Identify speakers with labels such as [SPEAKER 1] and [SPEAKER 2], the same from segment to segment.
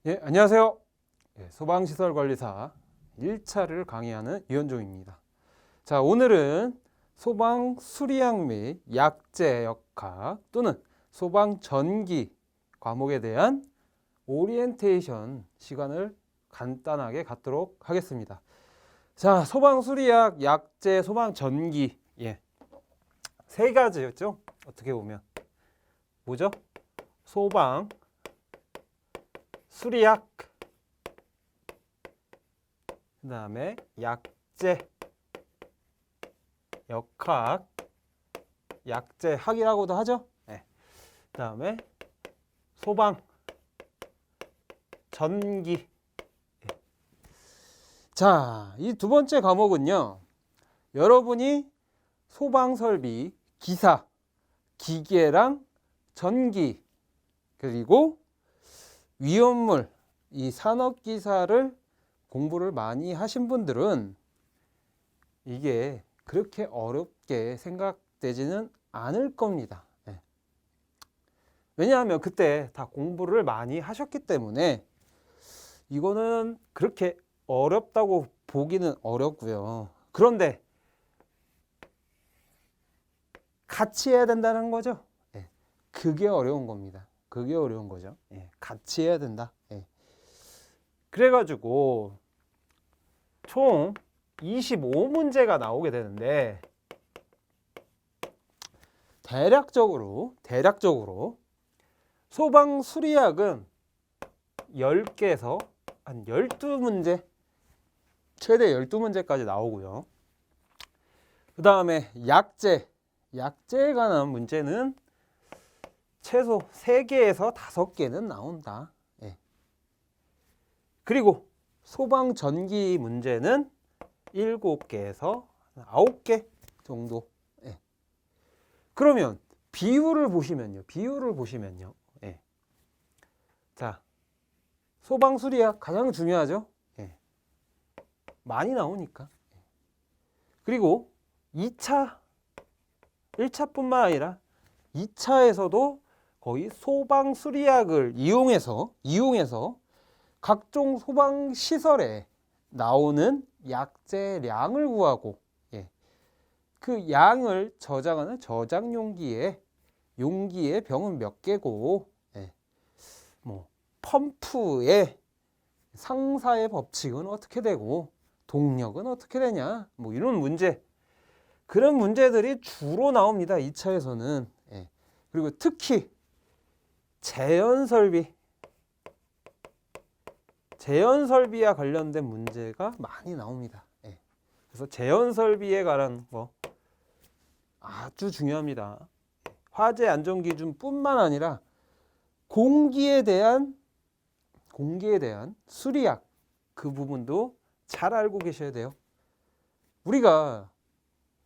[SPEAKER 1] 예, 안녕하세요. 예, 소방시설관리사 1차를 강의하는 유현종입니다. 자, 오늘은 소방 수리학 및 약재 역학 또는 소방 전기 과목에 대한 오리엔테이션 시간을 간단하게 갖도록 하겠습니다. 자, 소방 수리학, 약재, 소방 전기, 세 가지였죠? 어떻게 보면 뭐죠? 소방 수리학, 그 다음에 약재, 역학, 약재학이라고도 하죠. 네. 그 다음에 소방, 전기. 자, 이 두 번째 과목은요, 여러분이 소방설비, 기사, 기계랑 전기, 그리고 위험물, 이 산업기사를 공부를 많이 하신 분들은 이게 그렇게 어렵게 생각되지는 않을 겁니다. 왜냐하면 그때 다 공부를 많이 하셨기 때문에 이거는 그렇게 어렵다고 보기는 어렵고요. 그런데 같이 해야 된다는 거죠. 그게 어려운 겁니다. 그게 어려운 거죠. 같이 해야 된다. 그래가지고 총 25문제가 나오게 되는데 대략적으로 소방 수리학은 10개에서 한 12문제, 최대 12문제까지 나오고요. 그 다음에 약재에 관한 문제는 최소 3개에서 5개는 나온다. 그리고 소방 전기 문제는 7개에서 9개 정도. 그러면 비율을 보시면요. 자, 소방 수리학 가장 중요하죠. 많이 나오니까. 그리고 1차뿐만 아니라 2차에서도 거의 소방 수리학을 이용해서 각종 소방 시설에 나오는 약재량을 구하고, 그 양을 저장하는 저장 용기에 병은 몇 개고, 뭐 펌프의 상사의 법칙은 어떻게 되고 동력은 어떻게 되냐, 뭐 이런 문제, 그런 문제들이 주로 나옵니다. 2차에서는. 그리고 특히 재현설비와 관련된 문제가 많이 나옵니다. 그래서 재현설비에 관한 거 아주 중요합니다. 화재 안전 기준뿐만 아니라 공기에 대한 수리학, 그 부분도 잘 알고 계셔야 돼요. 우리가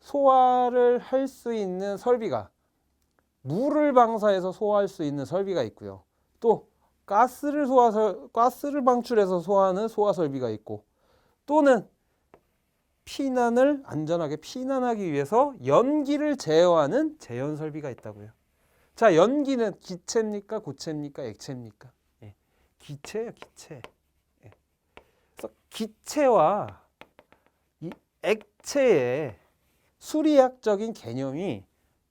[SPEAKER 1] 소화를 할 수 있는 설비가, 물을 방사해서 소화할 수 있는 설비가 있고요. 또 가스를 방출해서 소화하는 소화 설비가 있고, 또는 안전하게 피난하기 위해서 연기를 제어하는 제연 설비가 있다고요. 자, 연기는 기체입니까, 고체입니까, 액체입니까? 기체예요, 기체. 그래서 기체와 이 액체의 수리학적인 개념이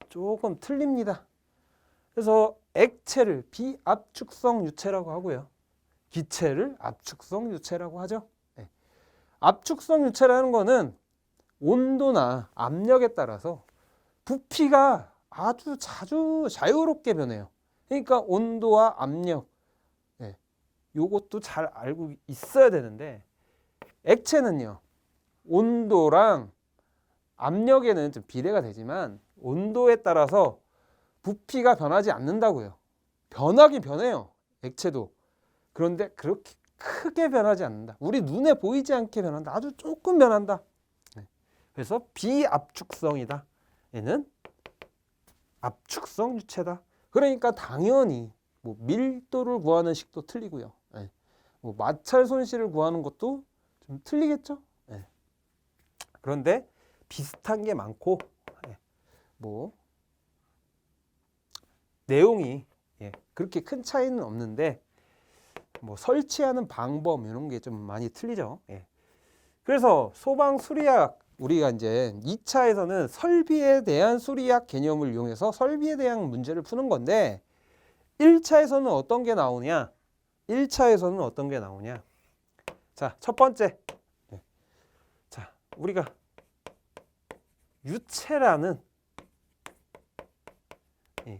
[SPEAKER 1] 조금 틀립니다. 그래서 액체를 비압축성 유체라고 하고요. 기체를 압축성 유체라고 하죠. 압축성 유체라는 거는 온도나 압력에 따라서 부피가 아주 자유롭게 변해요. 그러니까 온도와 압력, 요것도 잘 알고 있어야 되는데, 액체는요, 온도랑 압력에는 좀 비례가 되지만 온도에 따라서 부피가 변하지 않는다고요. 변하긴 변해요, 액체도. 그런데 그렇게 크게 변하지 않는다. 우리 눈에 보이지 않게 변한다. 아주 조금 변한다. 그래서 비압축성이다. 얘는 압축성 유체다. 그러니까 당연히 뭐 밀도를 구하는 식도 틀리고요. 뭐 마찰 손실을 구하는 것도 좀 틀리겠죠. 그런데 비슷한 게 많고, 뭐 내용이 그렇게 큰 차이는 없는데, 뭐 설치하는 방법 이런 게 좀 많이 틀리죠. 예. 그래서 소방 수리학 우리가 이제 2차에서는 설비에 대한 수리학 개념을 이용해서 설비에 대한 문제를 푸는 건데 1차에서는 어떤 게 나오냐? 1차에서는 어떤 게 나오냐? 자, 첫 번째. 예. 자, 우리가 유체라는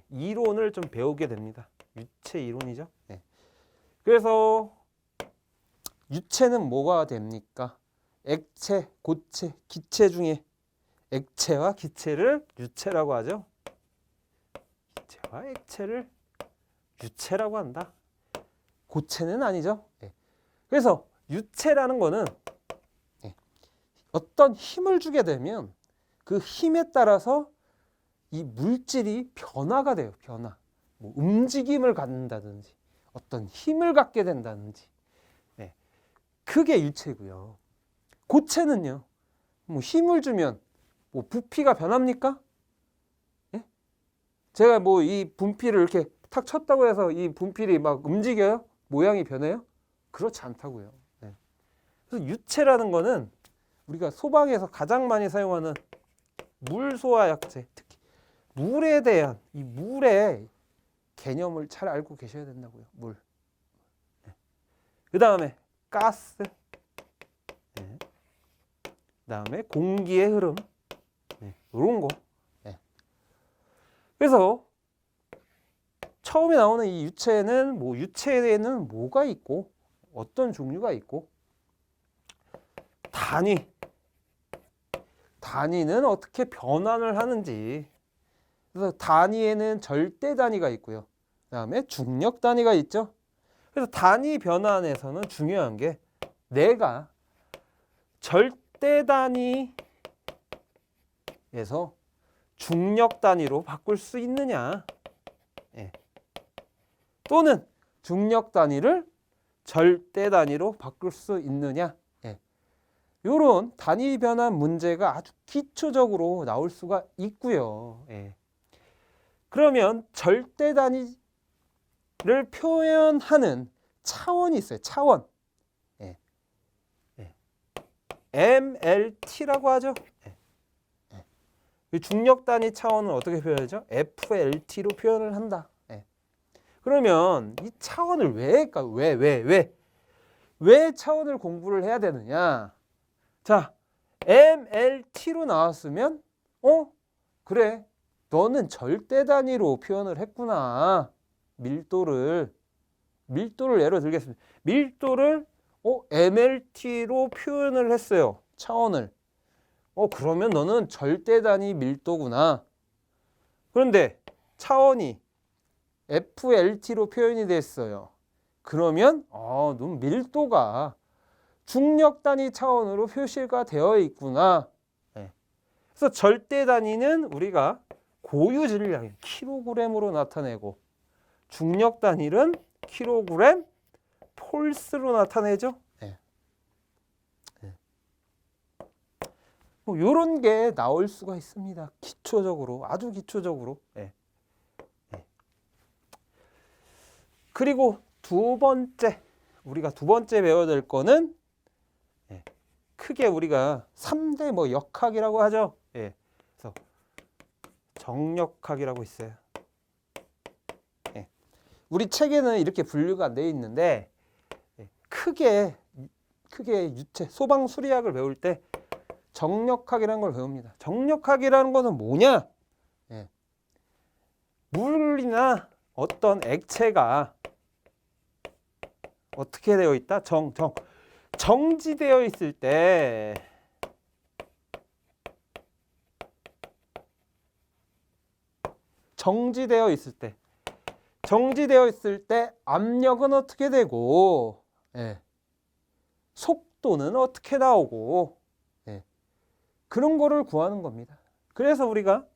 [SPEAKER 1] 이론을 좀 배우게 됩니다. 유체 이론이죠. 예. 그래서 유체는 뭐가 됩니까? 액체, 고체, 기체 중에 액체와 기체를 유체라고 하죠. 기체와 액체를 유체라고 한다. 고체는 아니죠. 예. 그래서 유체라는 거는 어떤 힘을 주게 되면 그 힘에 따라서 이 물질이 변화가 돼요. 변화. 뭐 움직임을 갖는다든지 어떤 힘을 갖게 된다든지. 네. 그게 유체고요. 고체는요. 뭐 힘을 주면 뭐 부피가 변합니까? 예? 제가 뭐 이 분필을 이렇게 탁 쳤다고 해서 이 분필이 막 움직여요? 모양이 변해요? 그렇지 않다고요. 네. 그래서 유체라는 거는 우리가 소방에서 가장 많이 사용하는 물 소화 약제, 특히 물에 대한 이 물의 개념을 잘 알고 계셔야 된다고요. 물. 네. 그 다음에 가스. 네. 그 다음에 공기의 흐름. 네. 이런 거. 네. 그래서 처음에 나오는 이 유체는 뭐 유체에는 뭐가 있고 어떤 종류가 있고 단위는 어떻게 변환을 하는지. 그래서 단위에는 절대 단위가 있고요. 그다음에 중력 단위가 있죠. 그래서 단위 변환에서는 중요한 게 내가 절대 단위에서 중력 단위로 바꿀 수 있느냐. 예. 또는 중력 단위를 절대 단위로 바꿀 수 있느냐. 이런 단위 변환 문제가 아주 기초적으로 나올 수가 있고요. 예. 그러면 절대 단위를 표현하는 차원이 있어요. 차원. 예. 예. MLT라고 하죠. 예. 예. 중력 단위 차원은 어떻게 표현하죠? FLT로 표현을 한다. 예. 그러면 이 차원을 왜 할까? 왜 차원을 공부를 해야 되느냐? 자, MLT로 나왔으면 그래. 너는 절대 단위로 표현을 했구나. 밀도를 예로 들겠습니다. 밀도를 MLT로 표현을 했어요. 차원을. 그러면 너는 절대 단위 밀도구나. 그런데 차원이 FLT로 표현이 됐어요. 그러면 넌 밀도가 중력 단위 차원으로 표시가 되어 있구나. 네. 그래서 절대 단위는 우리가 고유 질량 킬로그램으로 나타내고 중력 단위는 킬로그램 폴스로 나타내죠. 네. 네. 뭐 이런 게 나올 수가 있습니다. 기초적으로 아주 기초적으로. 네. 네. 그리고 우리가 두 번째 배워야 될 거는 크게 우리가 3대 뭐 역학이라고 하죠. 예. 그래서 정역학이라고 있어요. 예. 우리 책에는 이렇게 분류가 안 되어 있는데 크게 유체 소방 수리학을 배울 때 정역학이라는 걸 배웁니다. 정역학이라는 것은 뭐냐? 예. 물이나 어떤 액체가 어떻게 되어 있다? 정지되어 있을 때 정지되어 있을 때 압력은 어떻게 되고 속도는 어떻게 나오고 그런 거를 구하는 겁니다. 그래서 우리가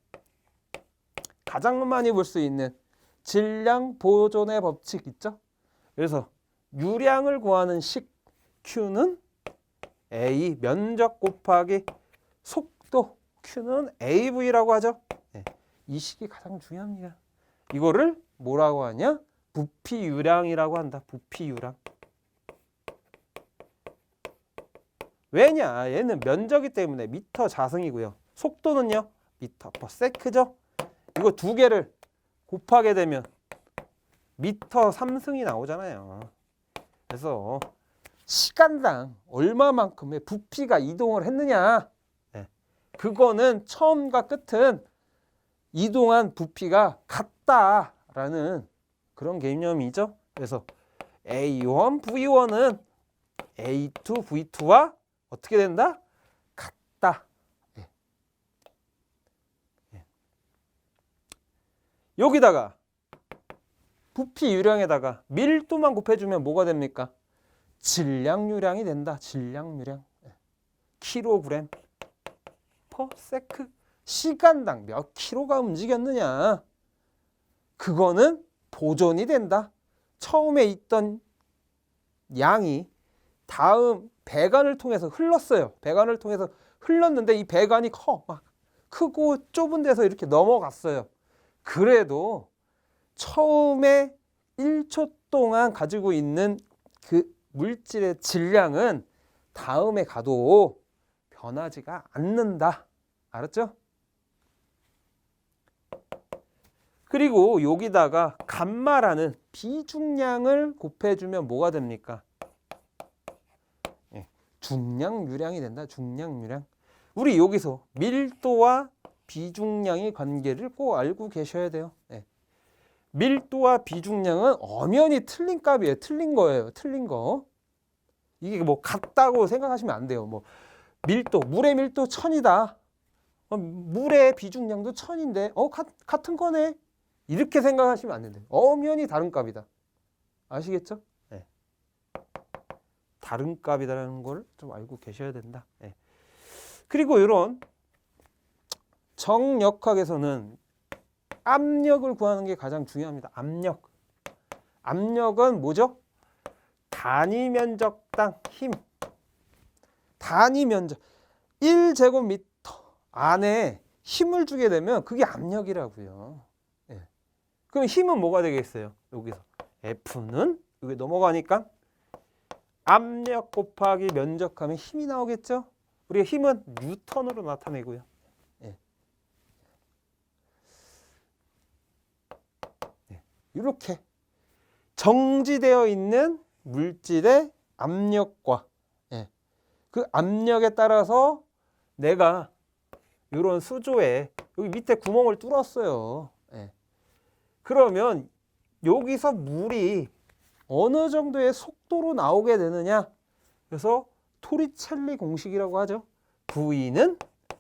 [SPEAKER 1] 가장 많이 볼 수 있는 질량 보존의 법칙 있죠? 그래서 유량을 구하는 식 Q는 A 면적 곱하기 속도 Q는 AV라고 하죠. 이 식이 가장 중요합니다. 이거를 뭐라고 하냐? 부피 유량이라고 한다. 부피 유량. 왜냐? 얘는 면적이 때문에 미터 자승이고요. 속도는요? 미터 퍼 세크죠? 이거 두 개를 곱하게 되면 미터 3승이 나오잖아요. 그래서 시간당 얼마만큼의 부피가 이동을 했느냐? 네. 그거는 처음과 끝은 이동한 부피가 같다라는 그런 개념이죠. 그래서 A1, V1은 A2, V2와 어떻게 된다? 같다. 예. 예. 여기다가 부피 유량에다가 밀도만 곱해주면 뭐가 됩니까? 질량유량이 된다. 질량유량. 예. 킬로그램 퍼 세크. 시간당 몇 킬로가 움직였느냐. 그거는 보존이 된다. 처음에 있던 양이 다음 배관을 통해서 흘렀어요. 배관을 통해서 흘렀는데 이 배관이 막 크고 좁은 데서 이렇게 넘어갔어요. 그래도 처음에 1초 동안 가지고 있는 그 물질의 질량은 다음에 가도 변하지가 않는다. 알았죠? 그리고 여기다가 감마라는 비중량을 곱해주면 뭐가 됩니까? 중량유량이 된다. 중량유량. 우리 여기서 밀도와 비중량의 관계를 꼭 알고 계셔야 돼요. 네. 밀도와 비중량은 엄연히 틀린 값이에요. 틀린 거예요. 틀린 거. 이게 뭐 같다고 생각하시면 안 돼요. 뭐 밀도, 물의 밀도 1000이다. 물의 비중량도 1000인데 같은 거네. 이렇게 생각하시면 안 된대요. 엄연히 다른 값이다. 아시겠죠? 네. 다른 값이다라는 걸 좀 알고 계셔야 된다. 네. 그리고 이런 정역학에서는 압력을 구하는 게 가장 중요합니다. 압력. 압력은 뭐죠? 단위 면적당 힘. 단위 면적. 1제곱미터 안에 힘을 주게 되면 그게 압력이라고요. 네. 그럼 힘은 뭐가 되겠어요? 여기서 F는 여기 넘어가니까 압력 곱하기 면적하면 힘이 나오겠죠? 우리가 힘은 뉴턴으로 나타내고요. 네. 네. 이렇게 정지되어 있는 물질의 압력과 그 압력에 따라서 내가 이런 수조에 여기 밑에 구멍을 뚫었어요. 그러면 여기서 물이 어느 정도의 속도로 나오게 되느냐? 그래서 토리첼리 공식이라고 하죠. V는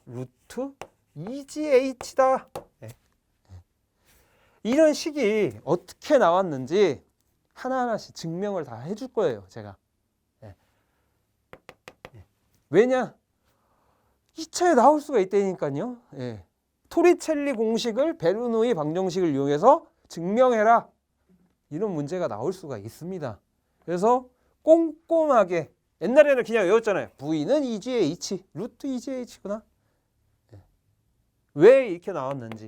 [SPEAKER 1] 루트 EGH다. 이런 식이 어떻게 나왔는지 하나하나씩 증명을 다 해줄 거예요. 제가. 왜냐? 2차에 나올 수가 있다니까요. 토리첼리 공식을 베르노이 방정식을 이용해서 증명해라. 이런 문제가 나올 수가 있습니다. 그래서 꼼꼼하게 옛날에는 그냥 외웠잖아요. V는 EGH, 루트 EGH구나. 왜 이렇게 나왔는지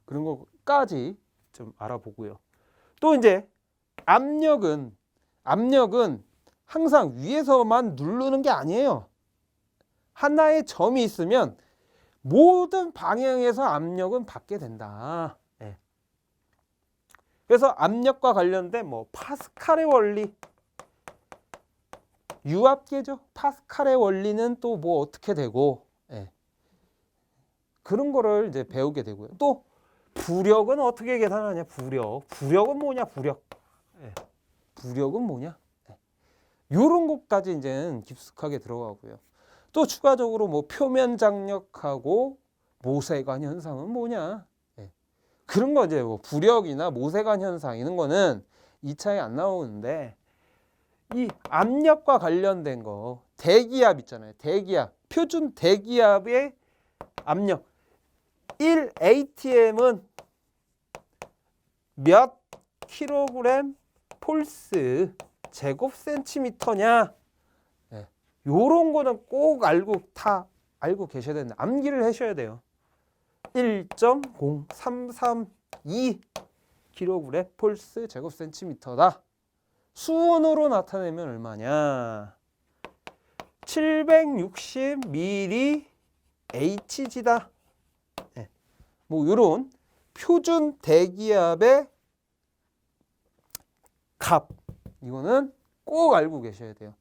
[SPEAKER 1] 그런 것까지 좀 알아보고요. 또 이제 압력은 항상 위에서만 누르는 게 아니에요. 하나의 점이 있으면 모든 방향에서 압력은 받게 된다. 그래서 압력과 관련된 뭐 파스칼의 원리, 유압계죠. 파스칼의 원리는 또 뭐 어떻게 되고, 그런 거를 이제 배우게 되고요. 또 부력은 어떻게 계산하냐? 부력은 뭐냐? 부력은 뭐냐? 이런 것까지 이제 깊숙하게 들어가고요. 또 추가적으로 뭐 표면 장력하고 모세관 현상은 뭐냐? 그런 거 이제 뭐 부력이나 모세관 현상 이런 거는 2차에 안 나오는데 이 압력과 관련된 거 대기압 있잖아요. 대기압. 표준 대기압의 압력 1atm은 몇 킬로그램 폴스 제곱 센티미터냐? 요런 거는 꼭 알고 계셔야 된다. 암기를 하셔야 돼요. 1.0332 킬로그램 폴스 제곱 센티미터다. 수온으로 나타내면 얼마냐? 760ml Hg다. 네. 뭐 이런 표준 대기압의 값, 이거는 꼭 알고 계셔야 돼요.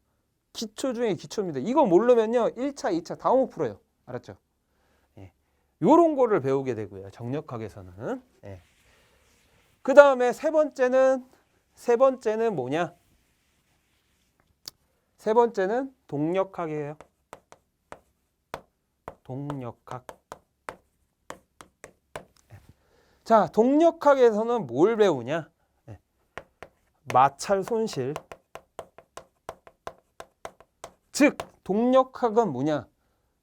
[SPEAKER 1] 기초 중에 기초입니다. 이거 모르면요 1차, 2차 다 못 풀어요. 알았죠? 예. 요런 거를 배우게 되고요. 정력학에서는. 예. 그 다음에 세 번째는 뭐냐? 세 번째는 동력학이에요. 동력학. 자, 동력학에서는 뭘 배우냐? 마찰 손실. 즉 동력학은 뭐냐?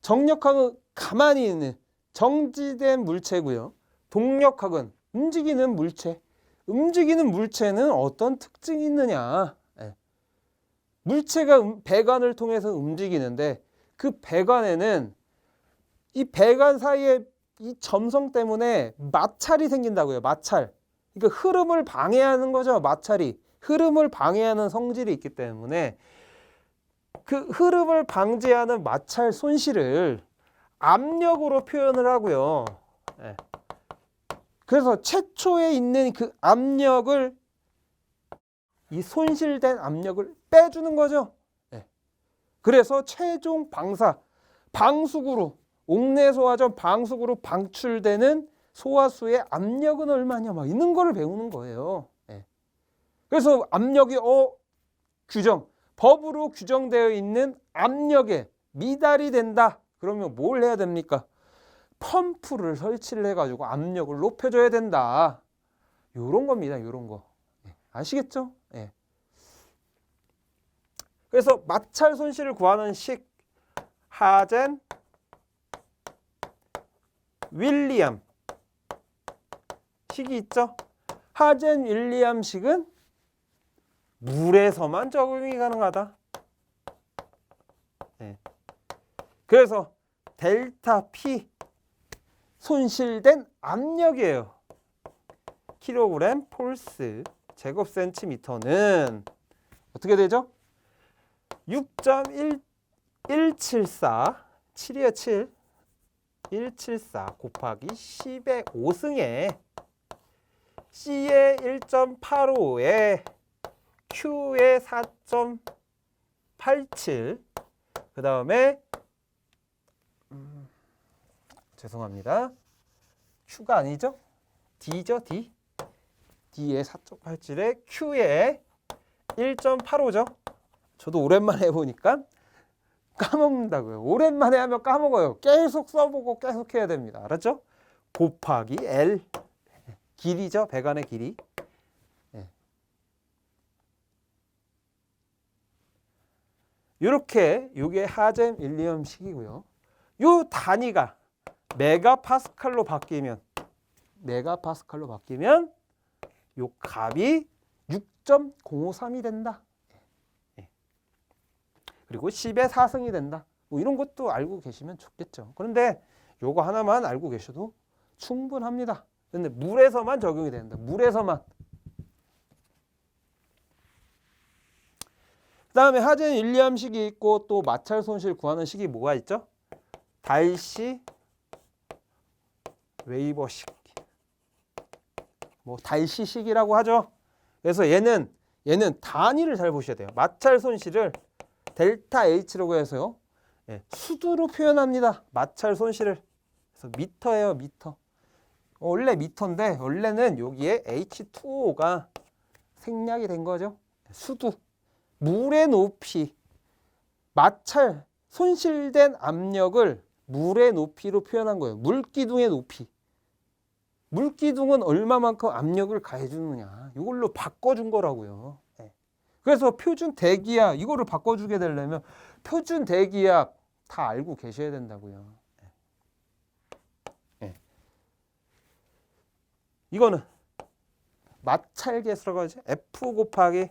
[SPEAKER 1] 정력학은 가만히 있는 정지된 물체고요. 동력학은 움직이는 물체. 움직이는 물체는 어떤 특징이 있느냐? 물체가 배관을 통해서 움직이는데 그 배관에는 이 배관 사이에 이 점성 때문에 마찰이 생긴다고요. 마찰. 그러니까 흐름을 방해하는 거죠. 마찰이. 흐름을 방해하는 성질이 있기 때문에 그 흐름을 방지하는 마찰 손실을 압력으로 표현을 하고요. 그래서 최초에 있는 그 압력을, 이 손실된 압력을 빼주는 거죠. 그래서 최종 방수구로, 옥내소화전 방수구로 방출되는 소화수의 압력은 얼마냐 막 있는 거를 배우는 거예요. 그래서 압력이 법으로 규정되어 있는 압력에 미달이 된다. 그러면 뭘 해야 됩니까? 펌프를 설치를 해가지고 압력을 높여줘야 된다. 요런 겁니다. 요런 거. 아시겠죠? 그래서 마찰 손실을 구하는 식, 하젠 윌리엄 식이 있죠? 하젠 윌리엄 식은 물에서만 적용이 가능하다. 그래서 델타 P 손실된 압력이에요. 킬로그램 폴스 제곱 센티미터는 어떻게 되죠? 6.174 7이에요. 7 174 곱하기 10의 5승에 C의 1.85에 Q의 4.87 그 다음에 죄송합니다. Q가 아니죠? D죠. D의 4.87에 Q의 1.85죠. 저도 오랜만에 해보니까 까먹는다고요. 오랜만에 하면 까먹어요. 계속 써보고 계속 해야 됩니다. 알았죠? 곱하기 L 길이죠. 배관의 길이. 이렇게 이게 하젠 윌리엄 식이고요. 요 단위가 메가파스칼로 바뀌면 요 값이 6.053이 된다. 그리고 10의 4승이 된다. 뭐 이런 것도 알고 계시면 좋겠죠. 그런데 요거 하나만 알고 계셔도 충분합니다. 근데 물에서만 적용이 된다. 물에서만. 그 다음에 하젠 윌리엄 식이 있고 또 마찰 손실 구하는 식이 뭐가 있죠? 달시 웨이버식. 뭐 달시식이라고 하죠. 그래서 얘는 단위를 잘 보셔야 돼요. 마찰 손실을 델타 H라고 해서요. 수두로 표현합니다. 마찰 손실을. 그래서 미터예요. 미터. 원래 미터인데 원래는 여기에 H2O가 생략이 된 거죠. 수두. 물의 높이. 마찰 손실된 압력을 물의 높이로 표현한 거예요. 물기둥의 높이. 물기둥은 얼마만큼 압력을 가해주느냐. 이걸로 바꿔준 거라고요. 그래서 표준 대기압 이거를 바꿔주게 되려면 표준 대기압 다 알고 계셔야 된다고요. 이거는 마찰계수라고 하죠. F 곱하기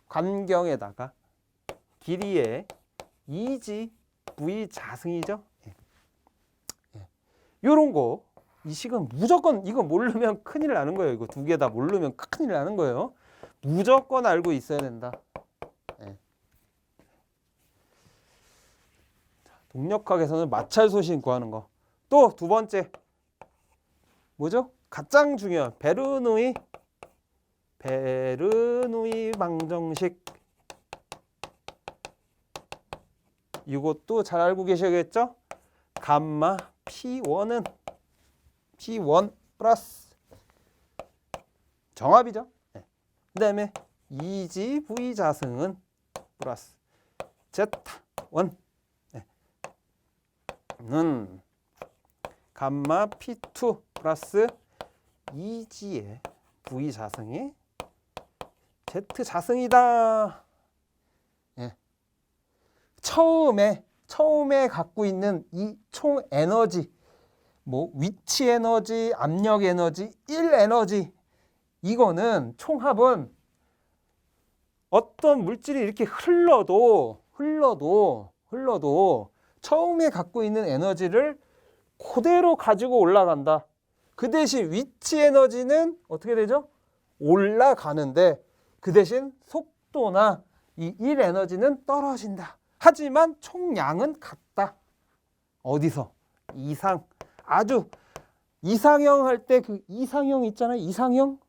[SPEAKER 1] 관경에다가 길이의 2G V 자승이죠. 이런 거 이 식은 무조건 이거 모르면 큰일 나는 거예요. 이거 두 개 다 모르면 큰일 나는 거예요. 무조건 알고 있어야 된다. 동력학에서는 마찰 소신 구하는 거. 또 두 번째 뭐죠? 가장 중요한 베르누이 방정식. 이것도 잘 알고 계셔야겠죠? 감마 P1은 P1 플러스 정합이죠. 네. 그 다음에 이지 V 자승은 플러스 Z1 네. 는 감마 P2 플러스 이지의 V 자승이 Z 자승이다. 예. 처음에 갖고 있는 이 총 에너지, 뭐 위치 에너지, 압력 에너지, 1 에너지, 이거는 총합은 어떤 물질이 이렇게 흘러도 처음에 갖고 있는 에너지를 그대로 가지고 올라간다. 그 대신 위치 에너지는 어떻게 되죠? 올라가는데 그 대신 속도나 이 1 에너지는 떨어진다. 하지만 총량은 같다. 어디서? 이상. 아주 이상형 할 때 그 이상형 있잖아요. 이상형?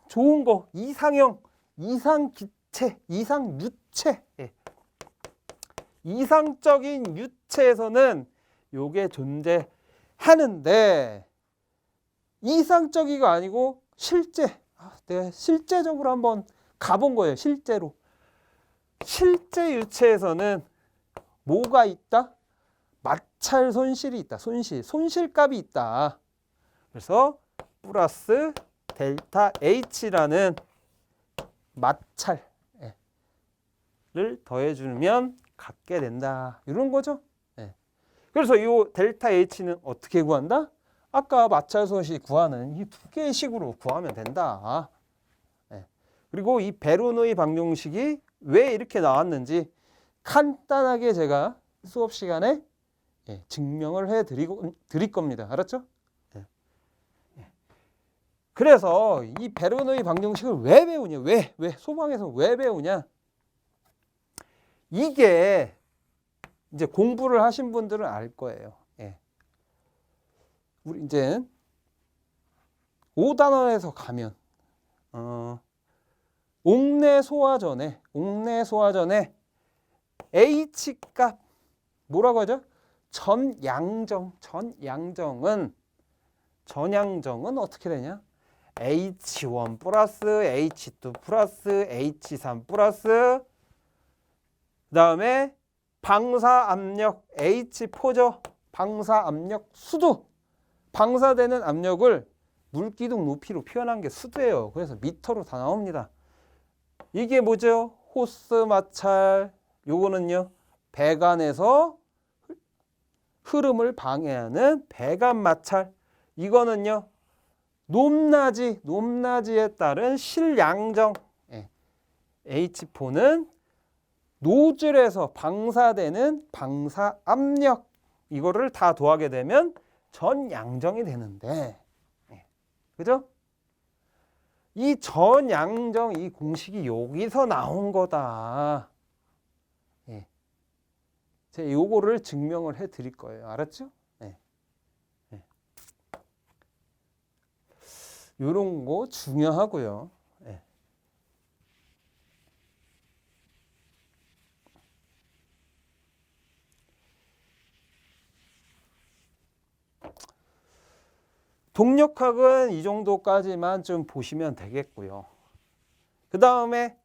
[SPEAKER 1] 좋은 거. 이상형. 이상기체. 이상유체. 예. 이상적인 유체에서는 요게 존재하는데 이상적이가 아니고 내가 실제적으로 한번 가본 거예요. 실제로. 실제 유체에서는 뭐가 있다? 마찰 손실이 있다. 손실값이 있다. 그래서 플러스 델타 H라는 마찰을 더해주면 갖게 된다. 이런 거죠. 그래서 이 델타 H는 어떻게 구한다? 아까 마찰 손실 구하는 이 두 개의 식으로 구하면 된다. 그리고 이 베르누이 방정식이 왜 이렇게 나왔는지 간단하게 제가 수업 시간에 증명을 드릴 겁니다. 알았죠? 그래서 이 베르누이 방정식을 왜 배우냐? 왜 소방에서 왜 배우냐? 이게 이제 공부를 하신 분들은 알 거예요. 우리 이제 5단원에서 가면 옥내 소화전에 H값 뭐라고 하죠? 전양정은 어떻게 되냐? H1 플러스 H2 플러스 H3 플러스 그다음에 방사압력 H4죠. 방사압력 수도. 방사되는 압력을 물기둥 높이로 표현한 게 수도예요. 그래서 미터로 다 나옵니다. 이게 뭐죠? 호스 마찰. 요거는요. 배관에서 흐름을 방해하는 배관 마찰. 이거는요. 높낮이에 따른 실양정. H4는 노즐에서 방사되는 방사압력. 이거를 다 더하게 되면 전양정이 되는데. 그죠? 이 전양정 이 공식이 여기서 나온 거다. 제가 요거를 증명을 해 드릴 거예요. 알았죠? 요런 거 중요하고요. 동력학은 이 정도까지만 좀 보시면 되겠고요. 그 다음에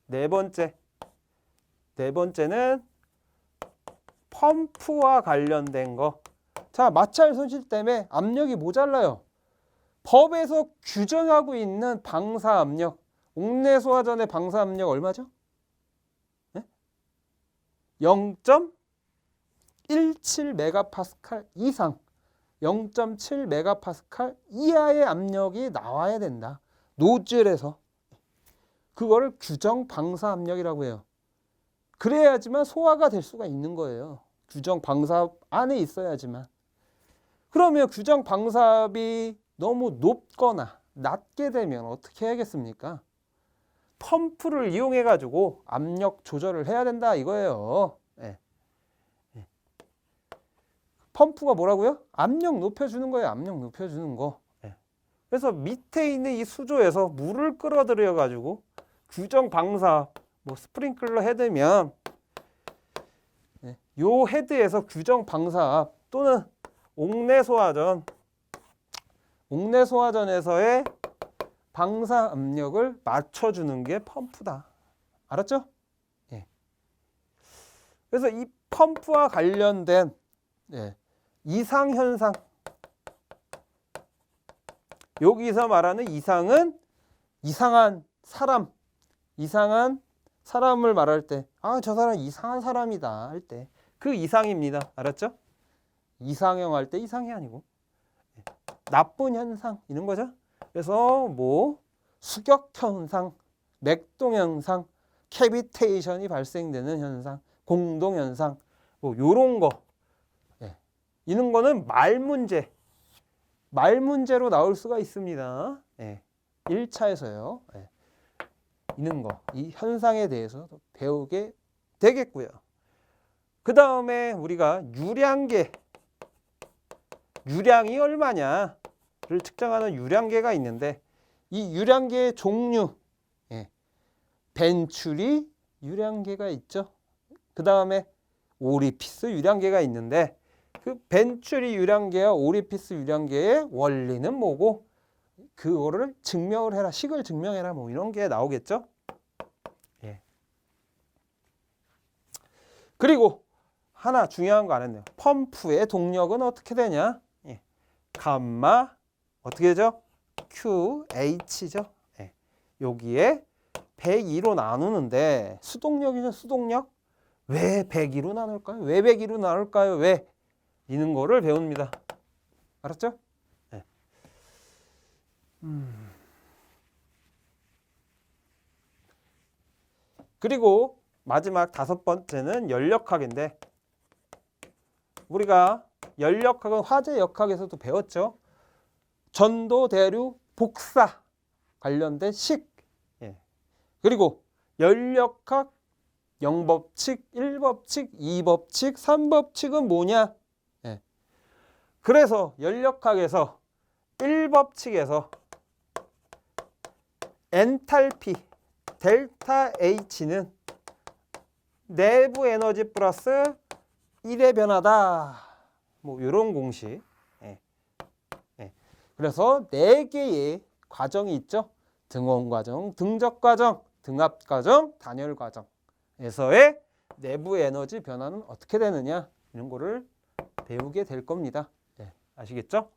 [SPEAKER 1] 네 번째는 펌프와 관련된 거. 자, 마찰 손실 때문에 압력이 모자라요. 법에서 규정하고 있는 방사압력, 옥내 소화전의 방사압력 얼마죠? 0.17 메가파스칼 이상, 0.7 메가파스칼 이하의 압력이 나와야 된다. 노즐에서. 그거를 규정 방사압력이라고 해요. 그래야지만 소화가 될 수가 있는 거예요. 규정 방사압 안에 있어야지만. 그러면 규정 방사압이 너무 높거나 낮게 되면 어떻게 해야겠습니까? 펌프를 이용해 가지고 압력 조절을 해야 된다 이거예요. 펌프가 뭐라고요? 압력 높여주는 거예요. 압력 높여주는 거. 그래서 밑에 있는 이 수조에서 물을 끌어들여 가지고 규정 방사 뭐 스프링클러 헤드면 요 헤드에서 규정 방사압 또는 옥내소화전에서의 방사 압력을 맞춰주는 게 펌프다. 알았죠? 그래서 이 펌프와 관련된 이상현상, 여기서 말하는 이상은 이상한 사람을 말할 때, 아, 저 사람 이상한 사람이다 할 때 그 이상입니다. 알았죠? 이상형 할 때 이상이 아니고 나쁜 현상 이런 거죠. 그래서 뭐 수격 현상, 맥동 현상, 캐비테이션이 발생되는 현상, 공동 현상, 뭐 요런 거, 이런 거는 말 문제로 나올 수가 있습니다. 1차에서요. 이런 거, 이 현상에 대해서 배우게 되겠고요. 그 다음에 우리가 유량이 얼마냐를 측정하는 유량계가 있는데, 이 유량계의 종류, 벤츄리 유량계가 있죠. 그 다음에 오리피스 유량계가 있는데, 그 벤츄리 유량계와 오리피스 유량계의 원리는 뭐고, 그거를 증명을 해라, 식을 증명해라, 뭐 이런 게 나오겠죠. 그리고 하나 중요한 거 안 했네요. 펌프의 동력은 어떻게 되냐? 감마 어떻게 되죠? QH죠. 여기에 102로 나누는데 수동력이죠. 수동력. 왜 102로 나눌까요? 왜 102로 나눌까요? 왜? 이런 거를 배웁니다. 알았죠? 그리고 마지막 5번째는 연력학인데, 우리가 연력학은 화재 역학에서도 배웠죠. 전도, 대류, 복사 관련된 식. 그리고 연력학 0법칙, 1법칙, 2법칙, 3법칙은 뭐냐? 그래서 연력학에서 1법칙에서 엔탈피 델타 H는 내부 에너지 플러스 1의 변화다. 뭐 이런 공식. 그래서 4개의 과정이 있죠. 등원 과정, 등적 과정, 등압 과정, 단열 과정에서의 내부 에너지 변화는 어떻게 되느냐, 이런 거를 배우게 될 겁니다. 아시겠죠?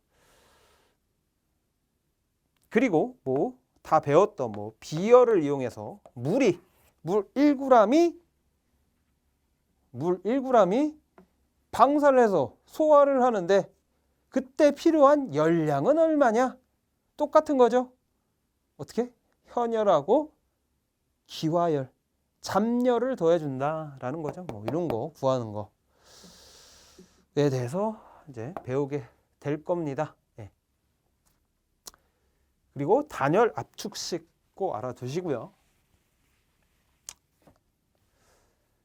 [SPEAKER 1] 그리고 뭐 다 배웠던 뭐 비열을 이용해서 물 1g이 방사를 해서 소화를 하는데 그때 필요한 열량은 얼마냐? 똑같은 거죠. 어떻게? 현열하고 기화열, 잡열을 더해준다라는 거죠. 뭐 이런 거 구하는 거에 대해서 이제 배우게 될 겁니다. 그리고 단열 압축식 꼭 알아두시고요.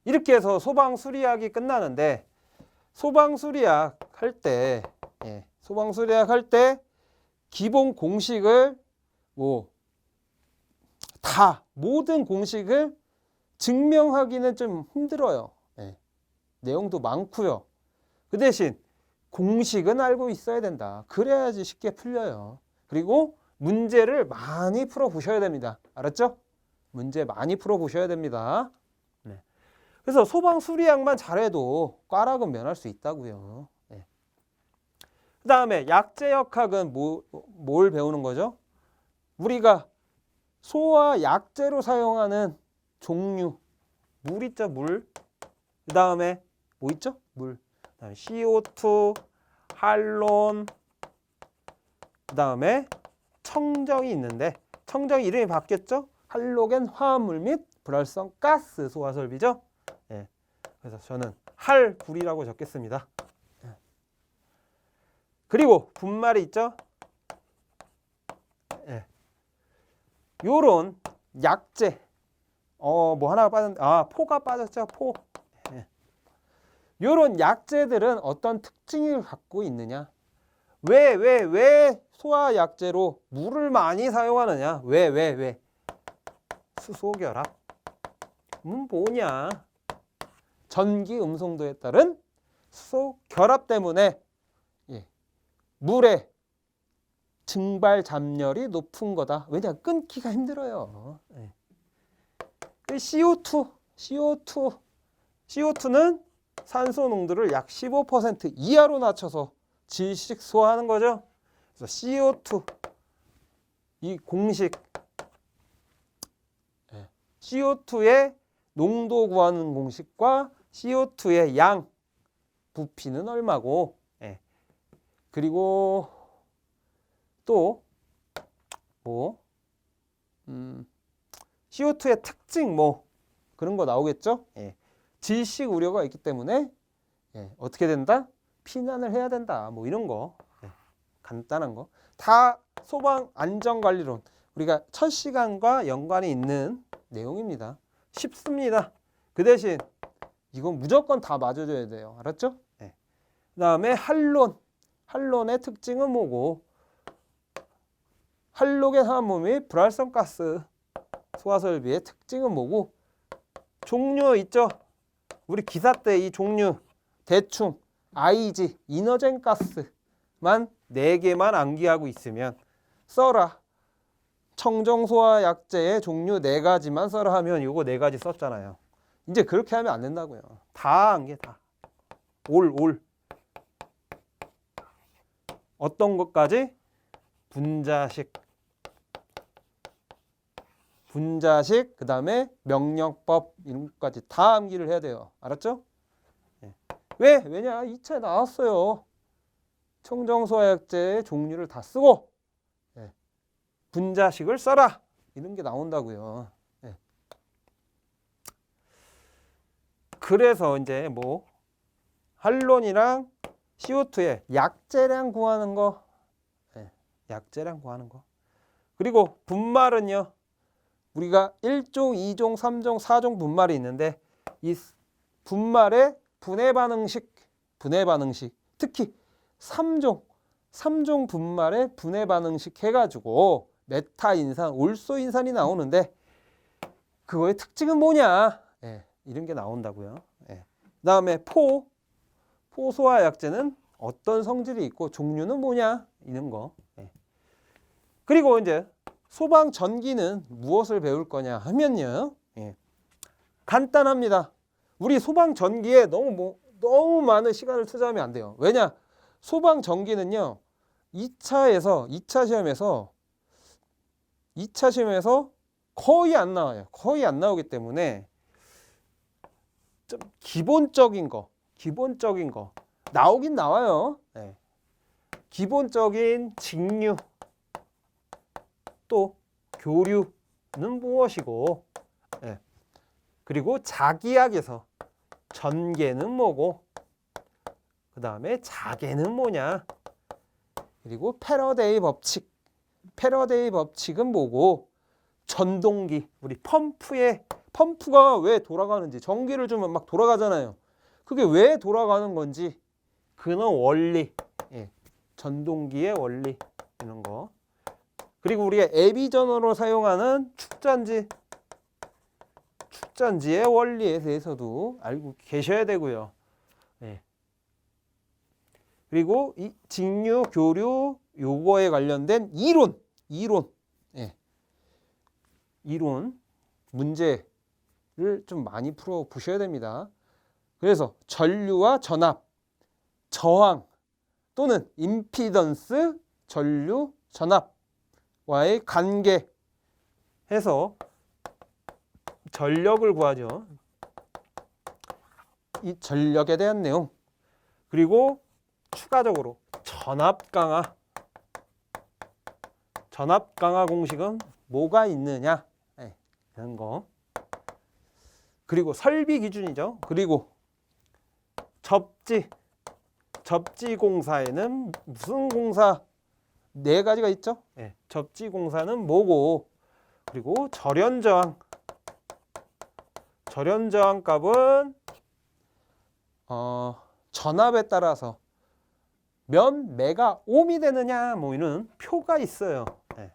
[SPEAKER 1] 이렇게 해서 소방 수리학이 끝나는데, 소방 수리학 할 때 기본 공식을 모든 공식을 증명하기는 좀 힘들어요. 내용도 많고요. 그 대신 공식은 알고 있어야 된다. 그래야지 쉽게 풀려요. 그리고 문제를 많이 풀어 보셔야 됩니다. 알았죠? 문제 많이 풀어 보셔야 됩니다. 그래서 소방 수리학만 잘해도 과락은 면할 수 있다고요. 그 다음에 약제역학은 뭘 배우는 거죠? 우리가 소화 약제로 사용하는 종류, 물 있죠, 물. 그 다음에 뭐 있죠? 물. 그다음에 CO2, 할론, 그 다음에 청정이 있는데, 청정이 이름이 바뀌었죠? 할로겐 화합물 및 불활성 가스 소화 설비죠. 그래서 저는 할불이라고 적겠습니다. 그리고 분말이 있죠. 요런 약재, 뭐 하나가 빠졌는데, 포가 빠졌죠. 포. 이런 약재들은 어떤 특징을 갖고 있느냐? 왜 소화 약재로 물을 많이 사용하느냐? 왜? 수소결합. 뭐냐? 전기 음성도에 따른 수소 결합 때문에 물의 증발 잠열이 높은 거다. 왜냐? 끊기가 힘들어요. CO2는 산소 농도를 약 15% 이하로 낮춰서 질식 소화하는 거죠. 그래서 CO2 이 공식 CO2의 농도 구하는 공식과 CO2의 양 부피는 얼마고 그리고 또 CO2의 특징 그런 거 나오겠죠. 질식 우려가 있기 때문에 어떻게 된다? 피난을 해야 된다. 이런 거 간단한 거 다 소방 안전관리론 우리가 첫 시간과 연관이 있는 내용입니다. 쉽습니다. 그 대신 이건 무조건 다 맞아줘야 돼요. 알았죠? 그 다음에 한론의 특징은 뭐고 할로겐 화합물 및 불활성 가스 소화 설비의 특징은 뭐고 종류 있죠? 우리 기사 때 이 종류 대충 IG 이너젠 가스만 4개만 암기하고 있으면 써라. 청정소화 약재의 종류 4가지만 써라 하면 이거 4가지 썼잖아요. 이제 그렇게 하면 안 된다고요. 다 암기 다. 올. 어떤 것까지? 분자식, 그 다음에 명령법 이런 것까지 다 암기를 해야 돼요. 알았죠? 왜냐? 2차에 나왔어요. 청정소화약제의 종류를 다 쓰고 분자식을 써라. 이런 게 나온다고요. 그래서 이제 할론이랑 CO2의 약재량 구하는 거 그리고 분말은요. 우리가 1종, 2종, 3종, 4종 분말이 있는데 이 분말의 분해 반응식 특히 3종 분말의 분해 반응식 해가지고 메타인산, 올소인산이 나오는데 그거의 특징은 뭐냐? 이런 게 나온다고요. 그 다음에 포소화 약재는 어떤 성질이 있고 종류는 뭐냐? 이런 거. 그리고 이제 소방 전기는 무엇을 배울 거냐 하면요. 간단합니다. 우리 소방 전기에 너무 많은 시간을 투자하면 안 돼요. 왜냐? 소방 전기는요. 2차 시험에서 거의 안 나와요. 거의 안 나오기 때문에 좀 기본적인 거 나오긴 나와요. 기본적인 직류 또 교류는 무엇이고 그리고 자기약에서 전개는 뭐고 그 다음에 자개는 뭐냐 그리고 패러데이 법칙은 뭐고 전동기 우리 펌프가 왜 돌아가는지 전기를 주면 막 돌아가잖아요. 그게 왜 돌아가는 건지 그는 원리 전동기의 원리 이런 거 그리고 우리가 에비전으로 사용하는 축전지의 원리에 대해서도 알고 계셔야 되고요. 그리고 이 직류, 교류 요거에 관련된 이론 문제를 좀 많이 풀어 보셔야 됩니다. 그래서 전류와 전압, 저항 또는 임피던스, 전류, 전압과의 관계 해서 전력을 구하죠. 이 전력에 대한 내용 그리고 추가적으로 전압 강화 공식은 뭐가 있느냐 이런 거 그리고 설비 기준이죠. 그리고 접지 공사에는 무슨 공사 4가지가 있죠. 접지 공사는 뭐고 그리고 절연 저항 값은 전압에 따라서 몇 메가 옴이 되느냐 뭐 이런 표가 있어요. 예.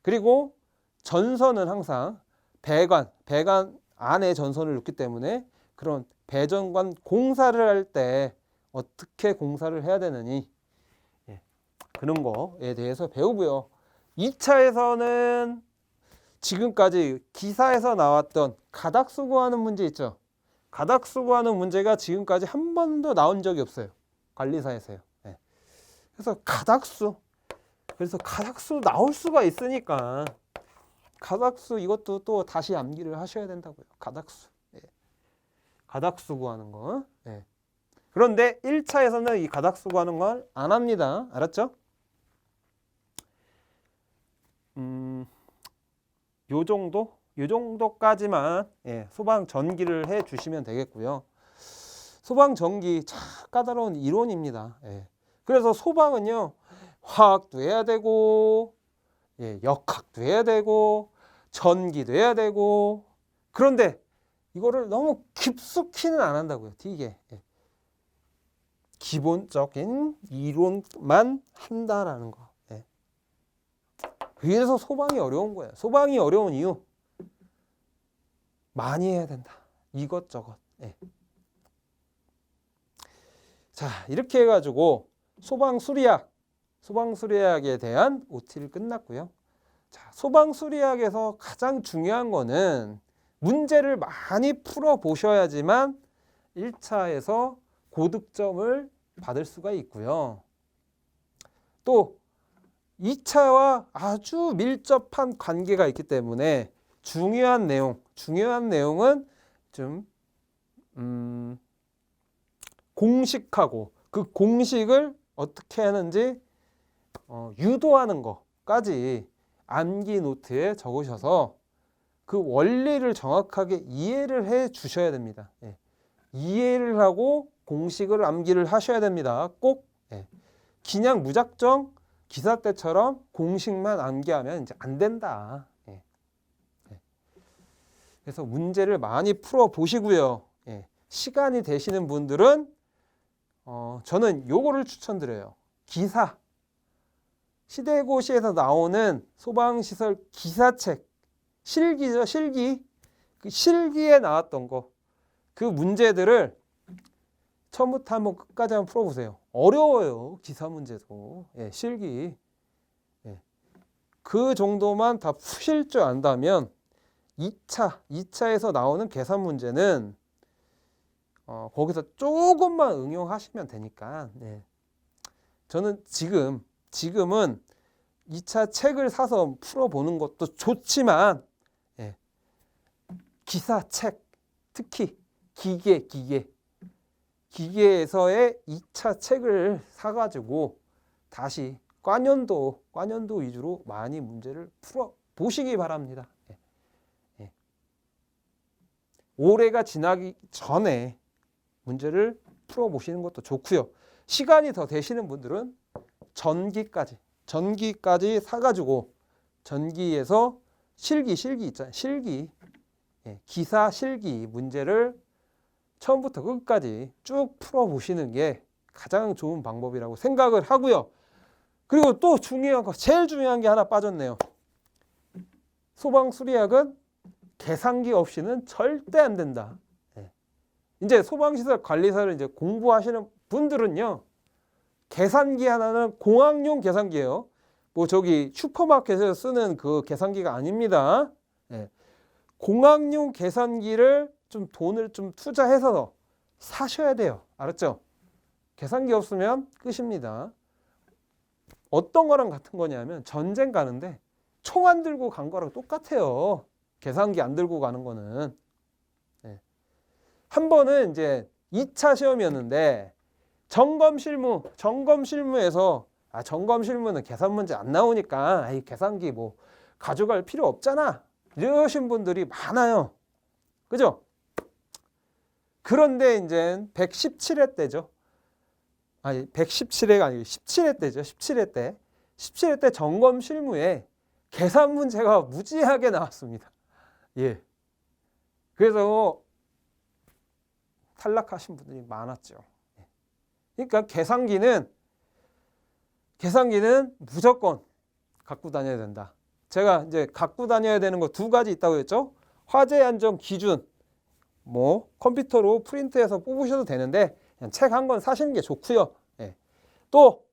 [SPEAKER 1] 그리고 전선은 항상 배관 안에 전선을 놓기 때문에 그런 배전관 공사를 할 때 어떻게 공사를 해야 되느니 그런 거에 대해서 배우고요. 2차에서는 지금까지 기사에서 나왔던 가닥수 구하는 문제 있죠. 가닥수 구하는 문제가 지금까지 한 번도 나온 적이 없어요. 관리사에서요. 그래서 가닥수 나올 수가 있으니까 가닥수 이것도 또 다시 암기를 하셔야 된다고요. 가닥수 구하는 거. 그런데 1차에서는 이 가닥수 구하는 걸 안 합니다. 알았죠? 요 정도까지만 소방 전기를 해 주시면 되겠고요. 소방 전기 참 까다로운 이론입니다. 그래서 소방은요, 화학도 해야 되고, 역학도 해야 되고, 전기도 해야 되고, 그런데 이거를 너무 깊숙이는 안 한다고요. 되게 기본적인 이론만 한다라는 거. 그래서 소방이 어려운 거예요. 소방이 어려운 이유 많이 해야 된다. 이것저것. 자, 이렇게 해가지고 소방수리학에 대한 OT를 끝났고요. 자, 소방수리학에서 가장 중요한 거는 문제를 많이 풀어 보셔야지만 1차에서 고득점을 받을 수가 있고요. 또 2차와 아주 밀접한 관계가 있기 때문에 중요한 내용은 좀 공식하고 그 공식을 어떻게 하는지 유도하는 것까지 암기 노트에 적으셔서 그 원리를 정확하게 이해를 해 주셔야 됩니다. 이해를 하고 공식을 암기를 하셔야 됩니다. 꼭 그냥 무작정 기사 때처럼 공식만 암기하면 이제 안 된다. 그래서 문제를 많이 풀어 보시고요. 시간이 되시는 분들은 저는 요거를 추천드려요. 기사 시대고시에서 나오는 소방시설 기사책 실기죠. 실기. 그 실기에 나왔던 거 그 문제들을 처음부터 한번 끝까지 한번 풀어보세요. 어려워요. 기사 문제도. 실기. 그 정도만 다 푸실 줄 안다면 2차에서 나오는 계산 문제는 거기서 조금만 응용하시면 되니까. 저는 지금은 2차 책을 사서 풀어보는 것도 좋지만 기사책, 특히 기계에서의 2차 책을 사가지고 다시 과년도 위주로 많이 문제를 풀어보시기 바랍니다. 올해가 지나기 전에 문제를 풀어보시는 것도 좋고요. 시간이 더 되시는 분들은 전기까지 사가지고 전기에서 실기 있잖아요. 기사 실기 문제를 처음부터 끝까지 쭉 풀어보시는 게 가장 좋은 방법이라고 생각을 하고요. 그리고 또 제일 중요한 게 하나 빠졌네요. 소방수리학은 계산기 없이는 절대 안 된다. 이제 소방시설 관리사를 이제 공부하시는 분들은요, 계산기 하나는 공학용 계산기예요. 뭐 저기 슈퍼마켓에서 쓰는 그 계산기가 아닙니다. 공학용 계산기를 좀 돈을 좀 투자해서 사셔야 돼요. 알았죠? 계산기 없으면 끝입니다. 어떤 거랑 같은 거냐면 전쟁 가는데 총 안 들고 간 거랑 똑같아요. 계산기 안 들고 가는 거는. 한 번은 이제 2차 시험이었는데 점검 실무에서 점검 실무는 계산 문제 안 나오니까 계산기 뭐 가져갈 필요 없잖아. 이러신 분들이 많아요. 그죠? 그런데 이제 117회 때죠. 117회가 아니고 17회 때죠. 17회 때 점검 실무에 계산 문제가 무지하게 나왔습니다. 그래서 탈락하신 분들이 많았죠. 그러니까 계산기는 무조건 갖고 다녀야 된다. 제가 이제 갖고 다녀야 되는 거 두 가지 있다고 했죠. 화재 안전 기준, 뭐 컴퓨터로 프린트해서 뽑으셔도 되는데 그냥 책 한 권 사시는 게 좋고요. 예. 또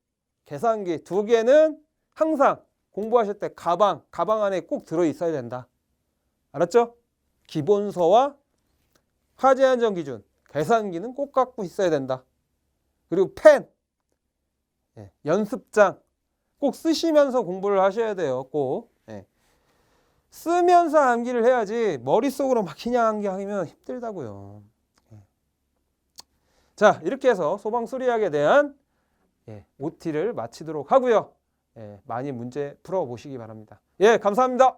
[SPEAKER 1] 계산기 두 개는 항상 공부하실 때 가방 안에 꼭 들어 있어야 된다. 알았죠? 기본서와 화재 안전 기준, 계산기는 꼭 갖고 있어야 된다. 그리고 펜, 예, 연습장 꼭 쓰시면서 공부를 하셔야 돼요. 꼭. 예. 쓰면서 암기를 해야지 머릿속으로 막 그냥 암기하면 힘들다고요. 예. 자, 이렇게 해서 소방 수리학에 대한 OT를 마치도록 하고요. 예, 많이 문제 풀어보시기 바랍니다. 예, 감사합니다.